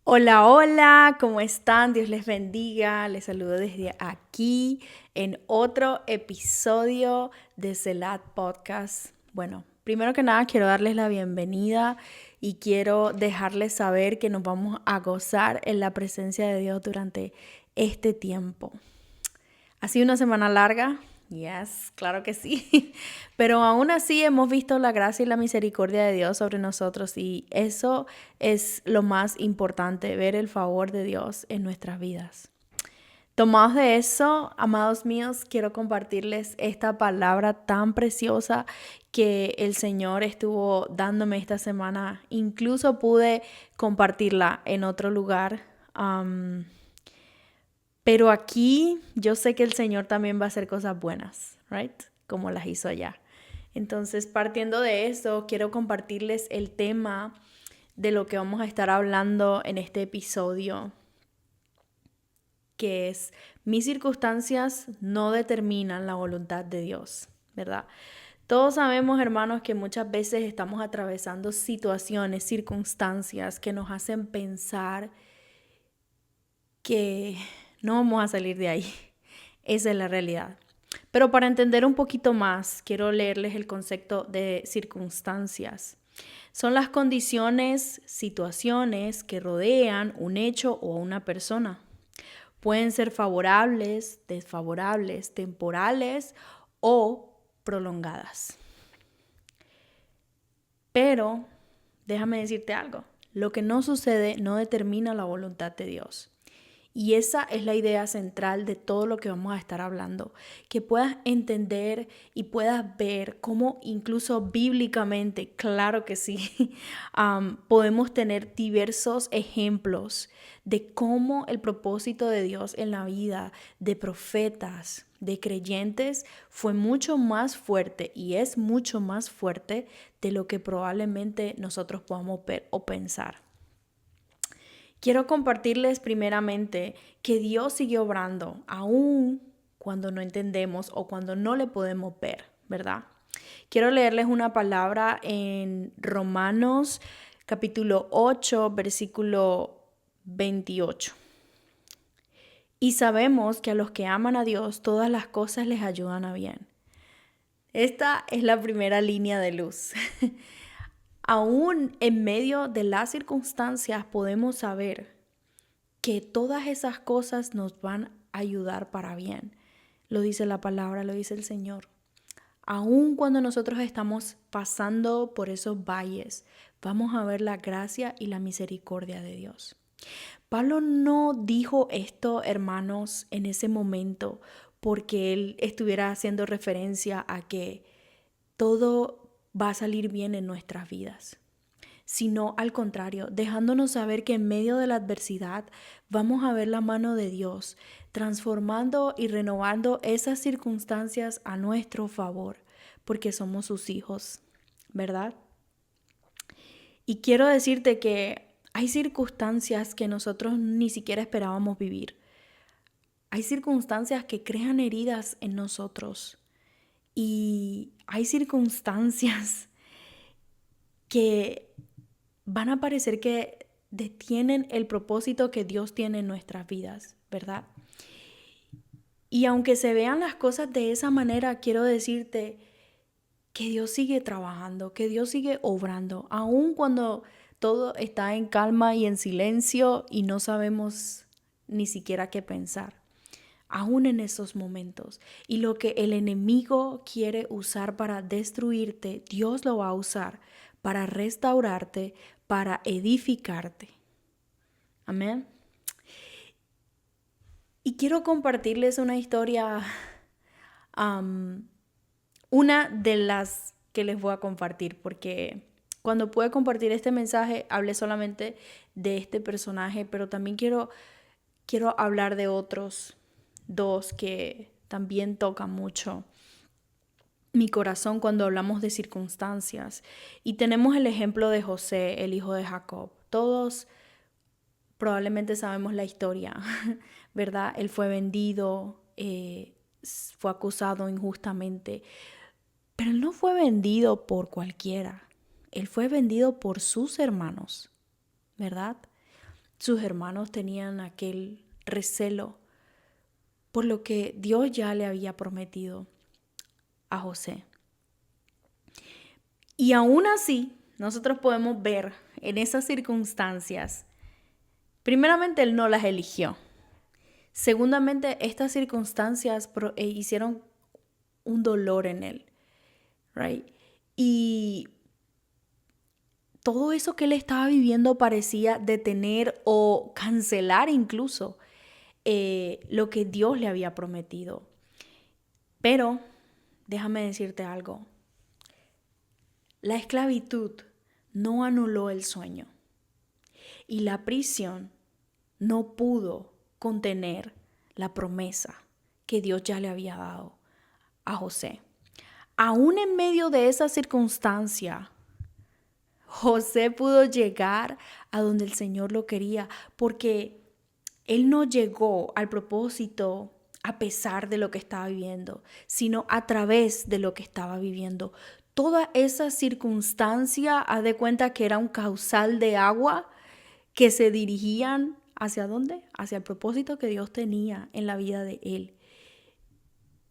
Hola, hola, ¿cómo están? Dios les bendiga. Les saludo desde aquí en otro episodio de Celat Podcast. Bueno, primero que nada quiero darles la bienvenida y quiero dejarles saber que nos vamos a gozar en la presencia de Dios durante este tiempo. Ha sido una semana larga, yes, claro que sí, pero aún así hemos visto la gracia y la misericordia de Dios sobre nosotros y eso es lo más importante, ver el favor de Dios en nuestras vidas. Tomados de eso, amados míos, quiero compartirles esta palabra tan preciosa que el Señor estuvo dándome esta semana. Incluso pude compartirla en otro lugar. Pero aquí yo sé que el Señor también va a hacer cosas buenas, right? Como las hizo allá. Entonces, partiendo de eso, quiero compartirles el tema de lo que vamos a estar hablando en este episodio, que es: mis circunstancias no determinan la voluntad de Dios, ¿verdad? Todos sabemos, hermanos, que muchas veces estamos atravesando situaciones, circunstancias que nos hacen pensar que no vamos a salir de ahí. Esa es la realidad. Pero para entender un poquito más, quiero leerles el concepto de circunstancias. Son las condiciones, situaciones que rodean un hecho o una persona. Pueden ser favorables, desfavorables, temporales o prolongadas. Pero déjame decirte algo. Lo que no sucede no determina la voluntad de Dios. Y esa es la idea central de todo lo que vamos a estar hablando, que puedas entender y puedas ver cómo incluso bíblicamente, claro que sí, podemos tener diversos ejemplos de cómo el propósito de Dios en la vida de profetas, de creyentes, fue mucho más fuerte y es mucho más fuerte de lo que probablemente nosotros podamos ver o pensar. Quiero compartirles primeramente que Dios sigue obrando aún cuando no entendemos o cuando no le podemos ver, ¿verdad? Quiero leerles una palabra en Romanos capítulo 8, versículo 28. Y sabemos que a los que aman a Dios todas las cosas les ayudan a bien. Esta es la primera línea de luz. Aún en medio de las circunstancias podemos saber que todas esas cosas nos van a ayudar para bien. Lo dice la palabra, lo dice el Señor. Aun cuando nosotros estamos pasando por esos valles, vamos a ver la gracia y la misericordia de Dios. Pablo no dijo esto, hermanos, en ese momento porque él estuviera haciendo referencia a que todo va a salir bien en nuestras vidas, sino al contrario, dejándonos saber que en medio de la adversidad vamos a ver la mano de Dios transformando y renovando esas circunstancias a nuestro favor, porque somos sus hijos, ¿verdad? Y quiero decirte que hay circunstancias que nosotros ni siquiera esperábamos vivir. Hay circunstancias que crean heridas en nosotros y hay circunstancias que van a parecer que detienen el propósito que Dios tiene en nuestras vidas, ¿verdad? Y aunque se vean las cosas de esa manera, quiero decirte que Dios sigue trabajando, que Dios sigue obrando, aun cuando todo está en calma y en silencio y no sabemos ni siquiera qué pensar. Aún en esos momentos. Y lo que el enemigo quiere usar para destruirte, Dios lo va a usar para restaurarte, para edificarte. Amén. Y quiero compartirles una historia, um, una de las que les voy a compartir, porque cuando pude compartir este mensaje hablé solamente de este personaje, pero también quiero hablar de otros dos que también tocan mucho mi corazón cuando hablamos de circunstancias. Y tenemos el ejemplo de José, el hijo de Jacob. Todos probablemente sabemos la historia, ¿verdad? Él fue vendido, fue acusado injustamente, pero él no fue vendido por cualquiera. Él fue vendido por sus hermanos, ¿verdad? sus hermanos tenían aquel recelo por lo que Dios ya le había prometido a José. Y aún así, nosotros podemos ver en esas circunstancias, primeramente, él no las eligió. Segundamente, estas circunstancias hicieron un dolor en él, right? Y todo eso que él estaba viviendo parecía detener o cancelar incluso lo que Dios le había prometido. Pero déjame decirte algo. La esclavitud no anuló el sueño y la prisión no pudo contener la promesa que Dios ya le había dado a José. Aún en medio de esa circunstancia, José pudo llegar a donde el Señor lo quería, porque él no llegó al propósito a pesar de lo que estaba viviendo, sino a través de lo que estaba viviendo. Toda esa circunstancia, haz de cuenta que era un caudal de agua que se dirigían ¿hacia dónde? Hacia el propósito que Dios tenía en la vida de él.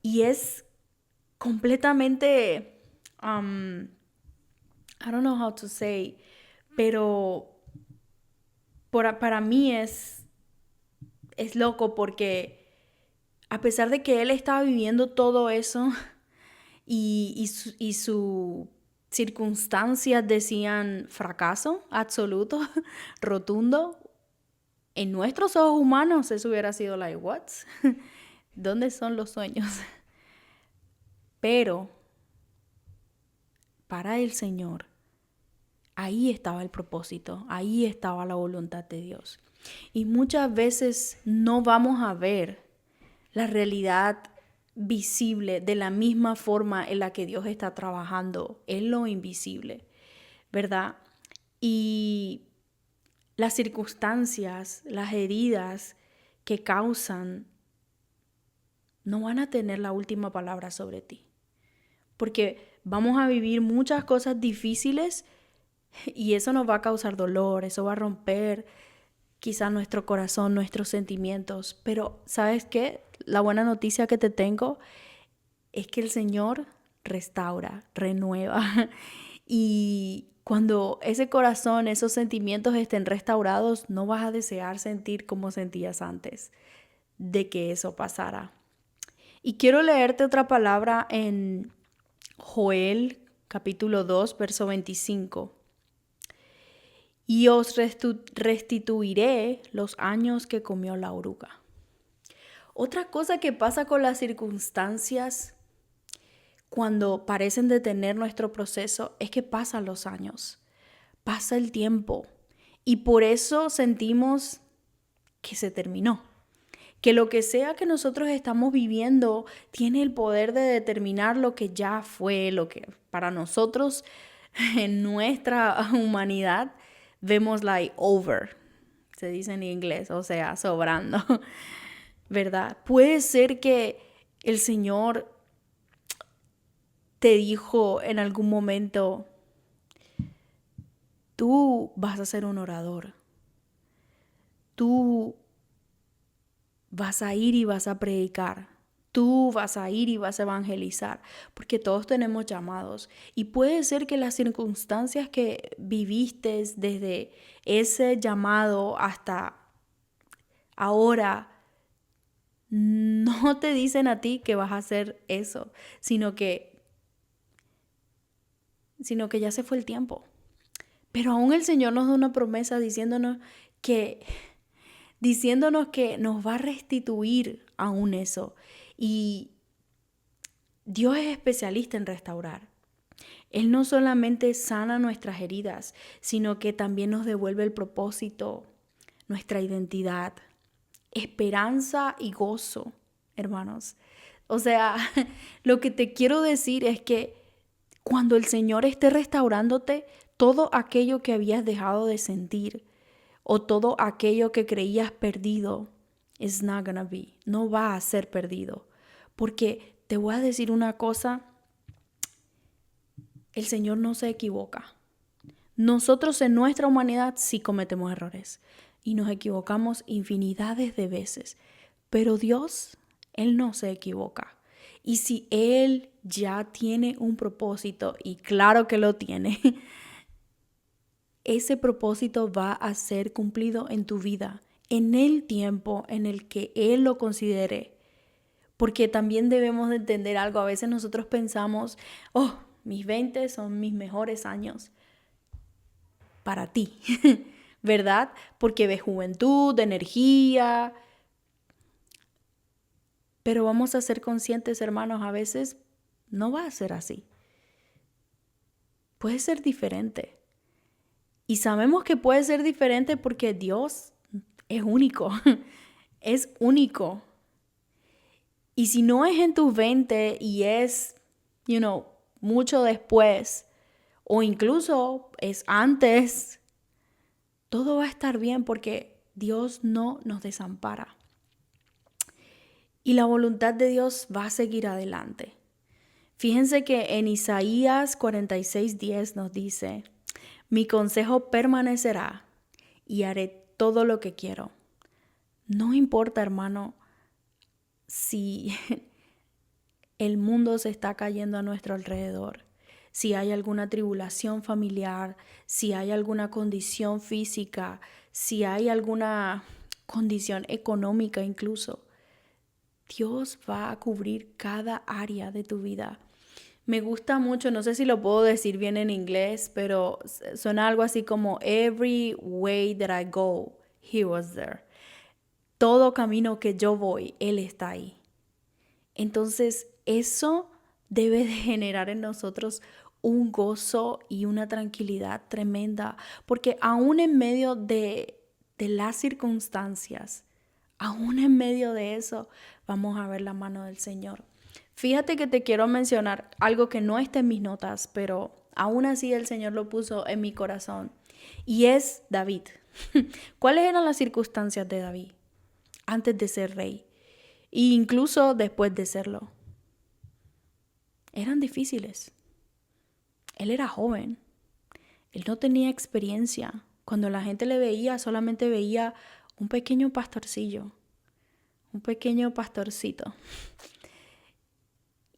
Y es completamente, I don't know how to say, pero para mí es loco porque a pesar de que él estaba viviendo todo eso y sus circunstancias decían fracaso absoluto, rotundo, en nuestros ojos humanos eso hubiera sido like, what? ¿Dónde son los sueños? Pero para el Señor, ahí estaba el propósito, ahí estaba la voluntad de Dios. Y muchas veces no vamos a ver la realidad visible de la misma forma en la que Dios está trabajando en lo invisible, ¿verdad? Y las circunstancias, las heridas que causan, no van a tener la última palabra sobre ti. Porque vamos a vivir muchas cosas difíciles y eso nos va a causar dolor, eso va a romper quizás nuestro corazón, nuestros sentimientos. Pero ¿sabes qué? La buena noticia que te tengo es que el Señor restaura, renueva. Y cuando ese corazón, esos sentimientos estén restaurados, no vas a desear sentir como sentías antes de que eso pasara. Y quiero leerte otra palabra en Joel capítulo 2, verso 25. Y os restituiré los años que comió la oruga. Otra cosa que pasa con las circunstancias cuando parecen detener nuestro proceso es que pasan los años, pasa el tiempo y por eso sentimos que se terminó. Que lo que sea que nosotros estamos viviendo tiene el poder de determinar lo que ya fue, lo que para nosotros en nuestra humanidad vemos like over, se dice en inglés, o sea, sobrando, ¿verdad? Puede ser que el Señor te dijo en algún momento, tú vas a ser un orador, tú vas a ir y vas a predicar, tú vas a ir y vas a evangelizar, porque todos tenemos llamados. Y puede ser que las circunstancias que viviste desde ese llamado hasta ahora no te dicen a ti que vas a hacer eso, sino que ya se fue el tiempo. Pero aún el Señor nos da una promesa diciéndonos que nos va a restituir aún eso. Y Dios es especialista en restaurar. Él no solamente sana nuestras heridas, sino que también nos devuelve el propósito, nuestra identidad, esperanza y gozo, hermanos. O sea, lo que te quiero decir es que cuando el Señor esté restaurándote, todo aquello que habías dejado de sentir o todo aquello que creías perdido, no va a ser perdido. Porque te voy a decir una cosa, el Señor no se equivoca. Nosotros en nuestra humanidad sí cometemos errores. y nos equivocamos infinidades de veces, pero Dios, Él no se equivoca. Y si Él ya tiene un propósito, y claro que lo tiene, ese propósito va a ser cumplido en tu vida, en el tiempo en el que Él lo considere. Porque también debemos de entender algo. A veces nosotros pensamos, oh, mis 20 son mis mejores años para ti, ¿verdad? Porque ves juventud, energía. Pero vamos a ser conscientes, hermanos, a veces no va a ser así. Puede ser diferente. Y sabemos que puede ser diferente porque Dios es único. Es único. Y si no es en tus 20 y es, mucho después, o incluso es antes, todo va a estar bien porque Dios no nos desampara. Y la voluntad de Dios va a seguir adelante. Fíjense que en Isaías 46:10 nos dice, mi consejo permanecerá y haré todo lo que quiero. No importa, hermano, si el mundo se está cayendo a nuestro alrededor, si hay alguna tribulación familiar, si hay alguna condición física, si hay alguna condición económica incluso. Dios va a cubrir cada área de tu vida. Me gusta mucho, no sé si lo puedo decir bien en inglés, pero suena algo así como every way that I go, he was there. Todo camino que yo voy, Él está ahí. Entonces, eso debe de generar en nosotros un gozo y una tranquilidad tremenda, porque aún en medio de las circunstancias, aún en medio de eso, vamos a ver la mano del Señor. Fíjate que te quiero mencionar algo que no está en mis notas, pero aún así el Señor lo puso en mi corazón, y es David. ¿Cuáles eran las circunstancias de David antes de ser rey? E incluso después de serlo. Eran difíciles. Él era joven. Él no tenía experiencia. Cuando la gente le veía, solamente veía un pequeño pastorcillo. Un pequeño pastorcito.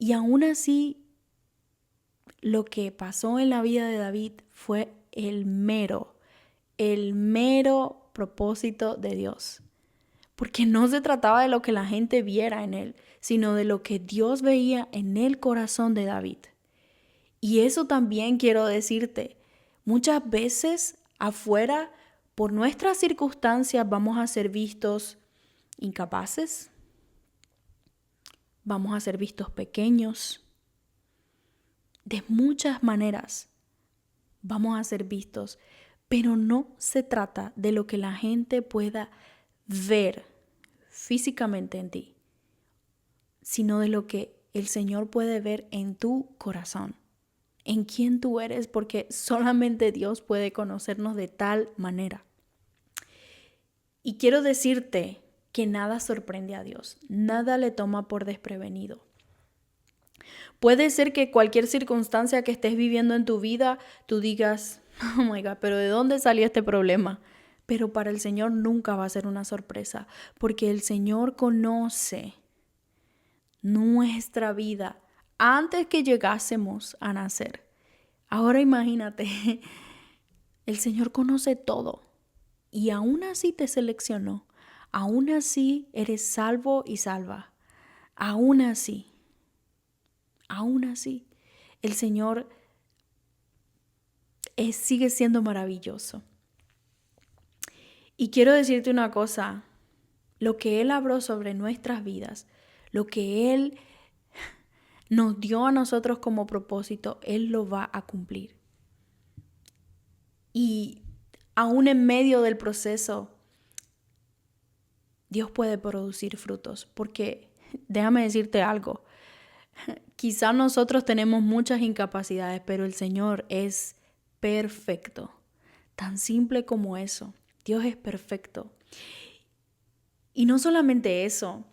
Y aún así, lo que pasó en la vida de David fue el mero propósito de Dios. Porque no se trataba de lo que la gente viera en él, sino de lo que Dios veía en el corazón de David. Y eso también quiero decirte, muchas veces afuera, por nuestras circunstancias, vamos a ser vistos incapaces, vamos a ser vistos pequeños, de muchas maneras vamos a ser vistos, pero no se trata de lo que la gente pueda ver físicamente en ti, sino de lo que el Señor puede ver en tu corazón, en quién tú eres, porque solamente Dios puede conocernos de tal manera. Y quiero decirte que nada sorprende a Dios, nada le toma por desprevenido. Puede ser que cualquier circunstancia que estés viviendo en tu vida, tú digas, oh my God, pero ¿de dónde salió este problema? Pero para el Señor nunca va a ser una sorpresa, porque el Señor conoce nuestra vida antes que llegásemos a nacer. Ahora imagínate, el Señor conoce todo y aún así te seleccionó, aún así eres salvo y salva, aún así, el Señor sigue siendo maravilloso. Y quiero decirte una cosa, lo que Él habló sobre nuestras vidas, lo que Él nos dio a nosotros como propósito, Él lo va a cumplir. Y aún en medio del proceso, Dios puede producir frutos, porque déjame decirte algo, quizá nosotros tenemos muchas incapacidades, pero el Señor es perfecto, tan simple como eso. Dios es perfecto. Y no solamente eso,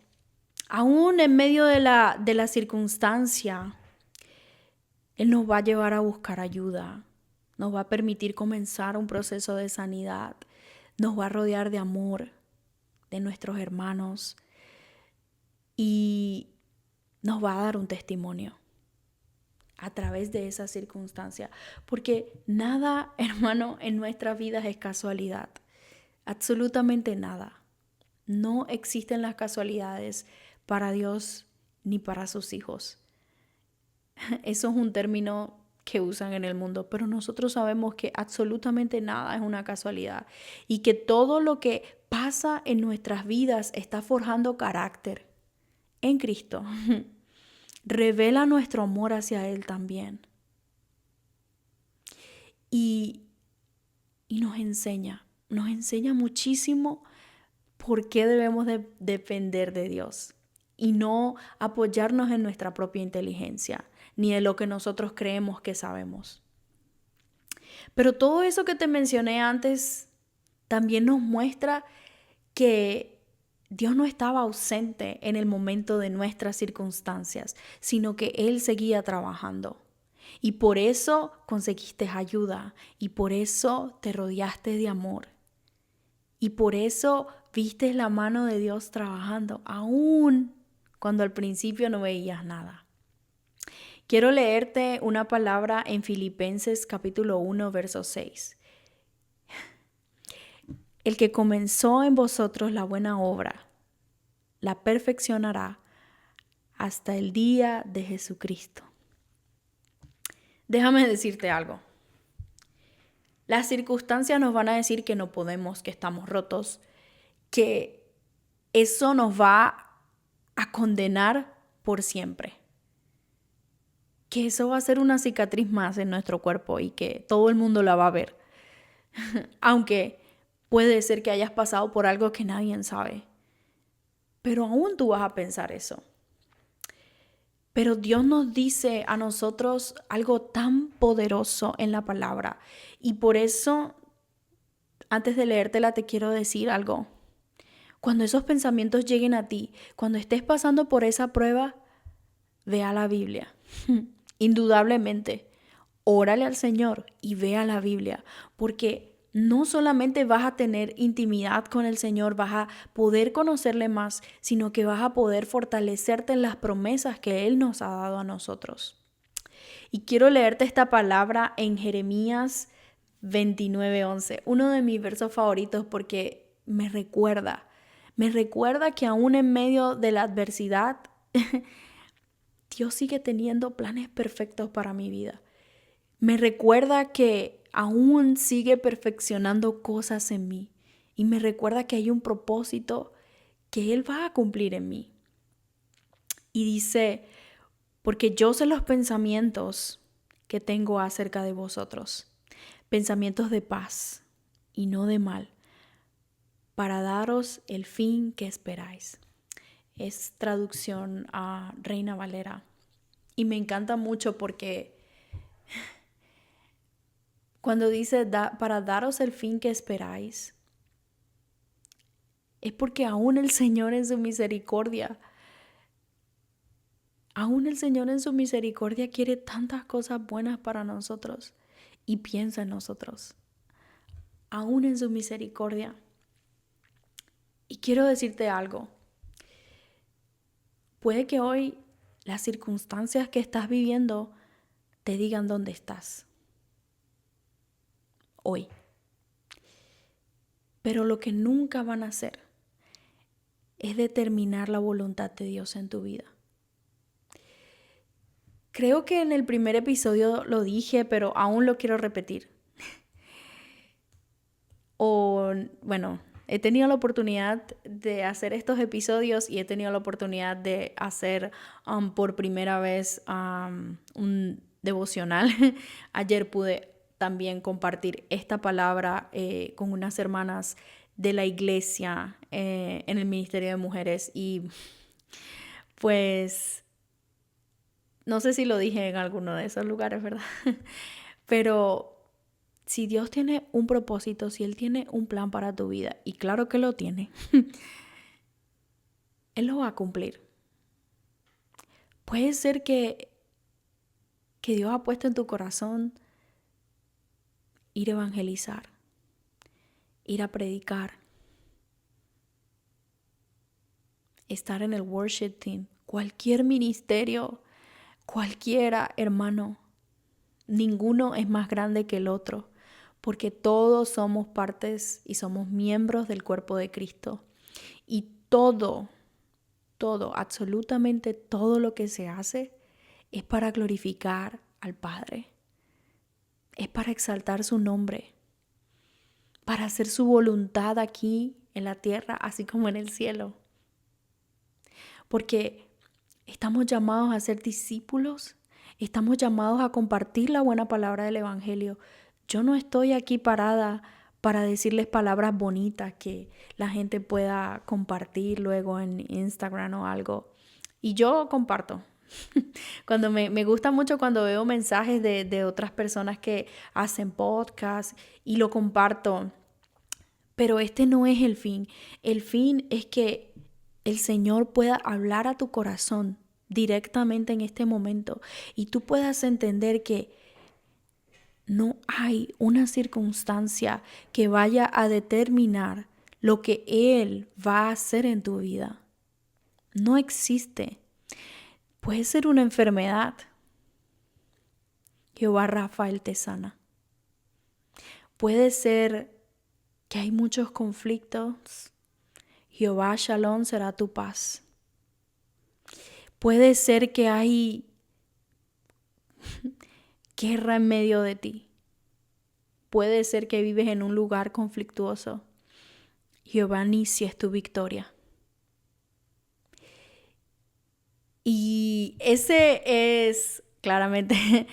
aún en medio de la circunstancia, Él nos va a llevar a buscar ayuda, nos va a permitir comenzar un proceso de sanidad, nos va a rodear de amor de nuestros hermanos y nos va a dar un testimonio a través de esa circunstancia. Porque nada, hermano, en nuestras vidas es casualidad. Absolutamente nada. No existen las casualidades para Dios ni para sus hijos. Eso es un término que usan en el mundo, pero nosotros sabemos que absolutamente nada es una casualidad y que todo lo que pasa en nuestras vidas está forjando carácter en Cristo. Revela nuestro amor hacia Él también. Y nos enseña muchísimo por qué debemos de depender de Dios y no apoyarnos en nuestra propia inteligencia, ni en lo que nosotros creemos que sabemos. Pero todo eso que te mencioné antes también nos muestra que Dios no estaba ausente en el momento de nuestras circunstancias, sino que Él seguía trabajando. Y por eso conseguiste ayuda, y por eso te rodeaste de amor, y por eso viste la mano de Dios trabajando, aún cuando al principio no veías nada. Quiero leerte una palabra en Filipenses capítulo 1, verso 6. El que comenzó en vosotros la buena obra, la perfeccionará hasta el día de Jesucristo. Déjame decirte algo. Las circunstancias nos van a decir que no podemos, que estamos rotos, que eso nos va a condenar por siempre. Que eso va a ser una cicatriz más en nuestro cuerpo y que todo el mundo la va a ver. Aunque puede ser que hayas pasado por algo que nadie sabe. Pero aún tú vas a pensar eso. Pero Dios nos dice a nosotros algo tan poderoso en la palabra. Y por eso, antes de leértela, te quiero decir algo. Cuando esos pensamientos lleguen a ti, cuando estés pasando por esa prueba, ve a la Biblia. Indudablemente, órale al Señor y ve a la Biblia. Porque no solamente vas a tener intimidad con el Señor, vas a poder conocerle más, sino que vas a poder fortalecerte en las promesas que Él nos ha dado a nosotros. Y quiero leerte esta palabra en Jeremías 29:11, uno de mis versos favoritos porque me recuerda que aún en medio de la adversidad, Dios sigue teniendo planes perfectos para mi vida. Me recuerda que aún sigue perfeccionando cosas en mí. Y me recuerda que hay un propósito que Él va a cumplir en mí. Y dice, porque yo sé los pensamientos que tengo acerca de vosotros, pensamientos de paz y no de mal, para daros el fin que esperáis. Es traducción a Reina Valera. Y me encanta mucho porque cuando dice para daros el fin que esperáis, es porque aún el Señor en su misericordia, quiere tantas cosas buenas para nosotros y piensa en nosotros, aún en su misericordia. Y quiero decirte algo. Puede que hoy las circunstancias que estás viviendo te digan dónde estás. Hoy. Pero lo que nunca van a hacer es determinar la voluntad de Dios en tu vida. Creo que en el primer episodio lo dije, pero aún lo quiero repetir. He tenido la oportunidad de hacer estos episodios y he tenido la oportunidad de hacer por primera vez un devocional. Ayer pude también compartir esta palabra con unas hermanas de la iglesia en el Ministerio de Mujeres y pues no sé si lo dije en alguno de esos lugares, ¿verdad? Pero si Dios tiene un propósito, si Él tiene un plan para tu vida, y claro que lo tiene, Él lo va a cumplir. Puede ser que Dios ha puesto en tu corazón ir a evangelizar, ir a predicar, estar en el worship team, cualquier ministerio, cualquiera, hermano, ninguno es más grande que el otro, porque todos somos partes y somos miembros del cuerpo de Cristo. Y todo, absolutamente todo lo que se hace es para glorificar al Padre. Es para exaltar su nombre, para hacer su voluntad aquí en la tierra, así como en el cielo. Porque estamos llamados a ser discípulos, estamos llamados a compartir la buena palabra del Evangelio. Yo no estoy aquí parada para decirles palabras bonitas que la gente pueda compartir luego en Instagram o algo. Y yo comparto. Cuando me gusta mucho cuando veo mensajes de otras personas que hacen podcast y lo comparto. Pero este no es el fin. El fin es que el Señor pueda hablar a tu corazón directamente en este momento y tú puedas entender que no hay una circunstancia que vaya a determinar lo que Él va a hacer en tu vida. No existe. Puede ser una enfermedad. Jehová Rafael te sana. Puede ser que hay muchos conflictos. Jehová Shalom será tu paz. Puede ser que hay guerra en medio de ti. Puede ser que vives en un lugar conflictuoso. Jehová Nisi es tu victoria. Y ese es claramente,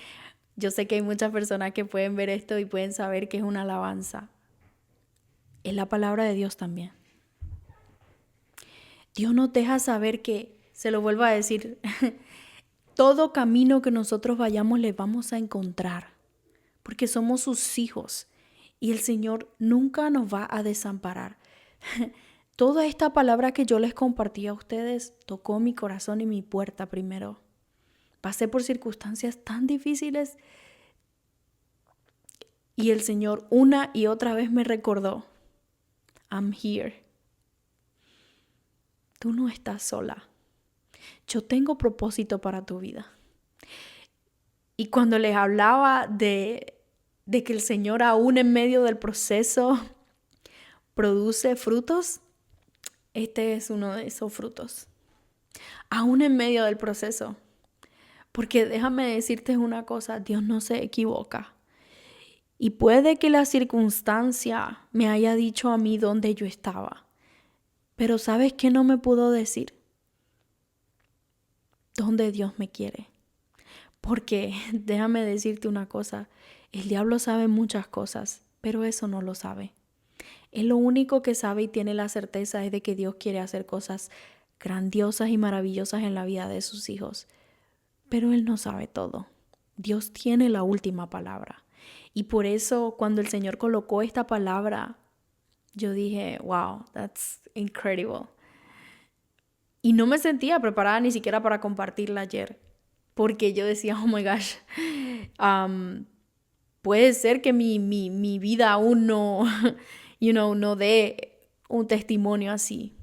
yo sé que hay muchas personas que pueden ver esto y pueden saber que es una alabanza. Es la palabra de Dios también. Dios nos deja saber que, se lo vuelvo a decir, todo camino que nosotros vayamos le vamos a encontrar, porque somos sus hijos y el Señor nunca nos va a desamparar. Toda esta palabra que yo les compartí a ustedes tocó mi corazón y mi puerta primero. Pasé por circunstancias tan difíciles y el Señor una y otra vez me recordó, I'm here. Tú no estás sola. Yo tengo propósito para tu vida. Y cuando les hablaba de que el Señor aún en medio del proceso produce frutos, este es uno de esos frutos. Aún en medio del proceso. Porque déjame decirte una cosa, Dios no se equivoca. Y puede que la circunstancia me haya dicho a mí dónde yo estaba. Pero ¿sabes qué no me pudo decir? ¿Dónde Dios me quiere? Porque déjame decirte una cosa, el diablo sabe muchas cosas, pero eso no lo sabe. Él lo único que sabe y tiene la certeza es de que Dios quiere hacer cosas grandiosas y maravillosas en la vida de sus hijos. Pero Él no sabe todo. Dios tiene la última palabra. Y por eso cuando el Señor colocó esta palabra, yo dije, wow, that's incredible. Y no me sentía preparada ni siquiera para compartirla ayer. Porque yo decía, oh my gosh, puede ser que mi vida aún no, no dé un testimonio así.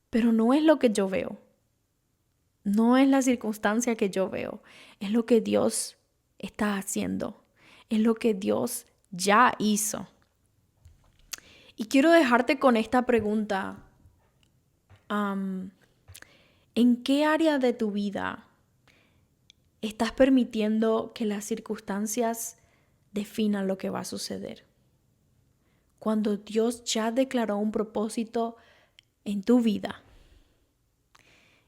Pero no es lo que yo veo. No es la circunstancia que yo veo. Es lo que Dios está haciendo. Es lo que Dios ya hizo. Y quiero dejarte con esta pregunta. ¿En qué área de tu vida estás permitiendo que las circunstancias definan lo que va a suceder? Cuando Dios ya declaró un propósito en tu vida.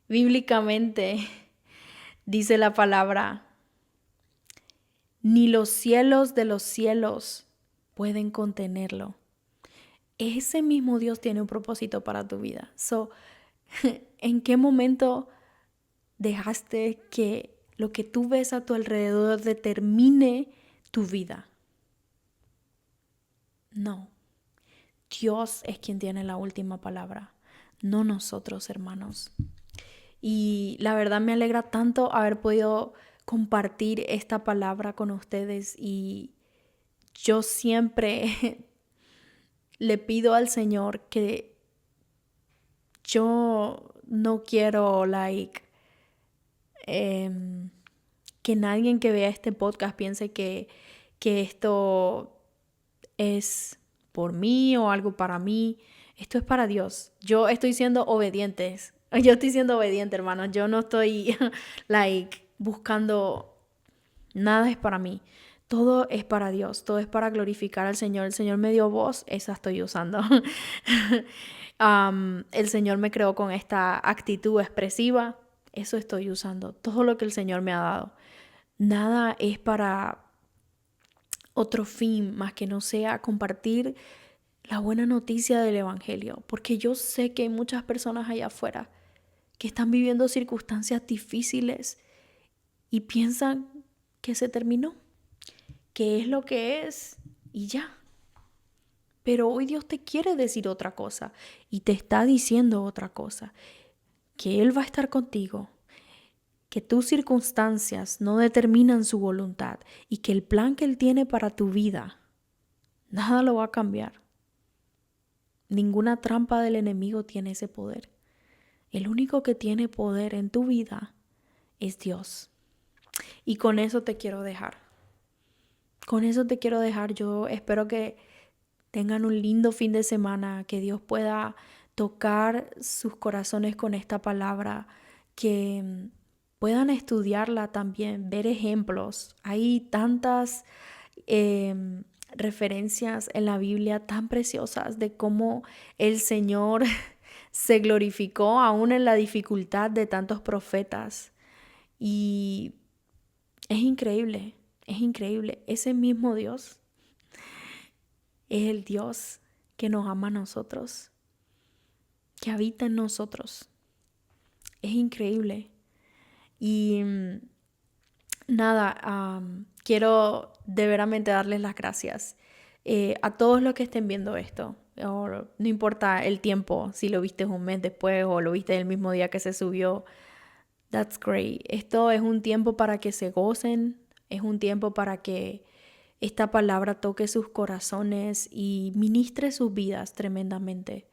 Bíblicamente dice la palabra, ni los cielos de los cielos pueden contenerlo. Ese mismo Dios tiene un propósito para tu vida. ¿En qué momento dejaste que lo que tú ves a tu alrededor determine tu vida? No. Dios es quien tiene la última palabra, no nosotros, hermanos. Y la verdad me alegra tanto haber podido compartir esta palabra con ustedes y yo siempre le pido al Señor que yo no quiero, que nadie que vea este podcast piense que esto es por mí o algo para mí. Esto es para Dios. Yo estoy siendo obediente. Yo estoy siendo obediente, hermano. Yo no estoy buscando. Nada es para mí. Todo es para Dios. Todo es para glorificar al Señor. El Señor me dio voz. Esa estoy usando. El Señor me creó con esta actitud expresiva. Eso estoy usando. Todo lo que el Señor me ha dado. Nada es para otro fin más que no sea compartir la buena noticia del Evangelio, porque yo sé que hay muchas personas allá afuera que están viviendo circunstancias difíciles y piensan que se terminó, que es lo que es y ya. Pero hoy Dios te quiere decir otra cosa y te está diciendo otra cosa, que Él va a estar contigo, que tus circunstancias no determinan su voluntad y que el plan que Él tiene para tu vida, nada lo va a cambiar. Ninguna trampa del enemigo tiene ese poder. El único que tiene poder en tu vida es Dios. Y con eso te quiero dejar. Con eso te quiero dejar. Yo espero que tengan un lindo fin de semana, que Dios pueda tocar sus corazones con esta palabra, que puedan estudiarla también, ver ejemplos. Hay tantas referencias en la Biblia tan preciosas de cómo el Señor se glorificó aún en la dificultad de tantos profetas. Y es increíble, es increíble. Ese mismo Dios es el Dios que nos ama a nosotros, que habita en nosotros. Es increíble. Y nada, quiero de veramente darles las gracias a todos los que estén viendo esto. O no importa el tiempo, si lo viste un mes después o lo viste el mismo día que se subió. That's great. Esto es un tiempo para que se gocen, es un tiempo para que esta palabra toque sus corazones y ministre sus vidas tremendamente.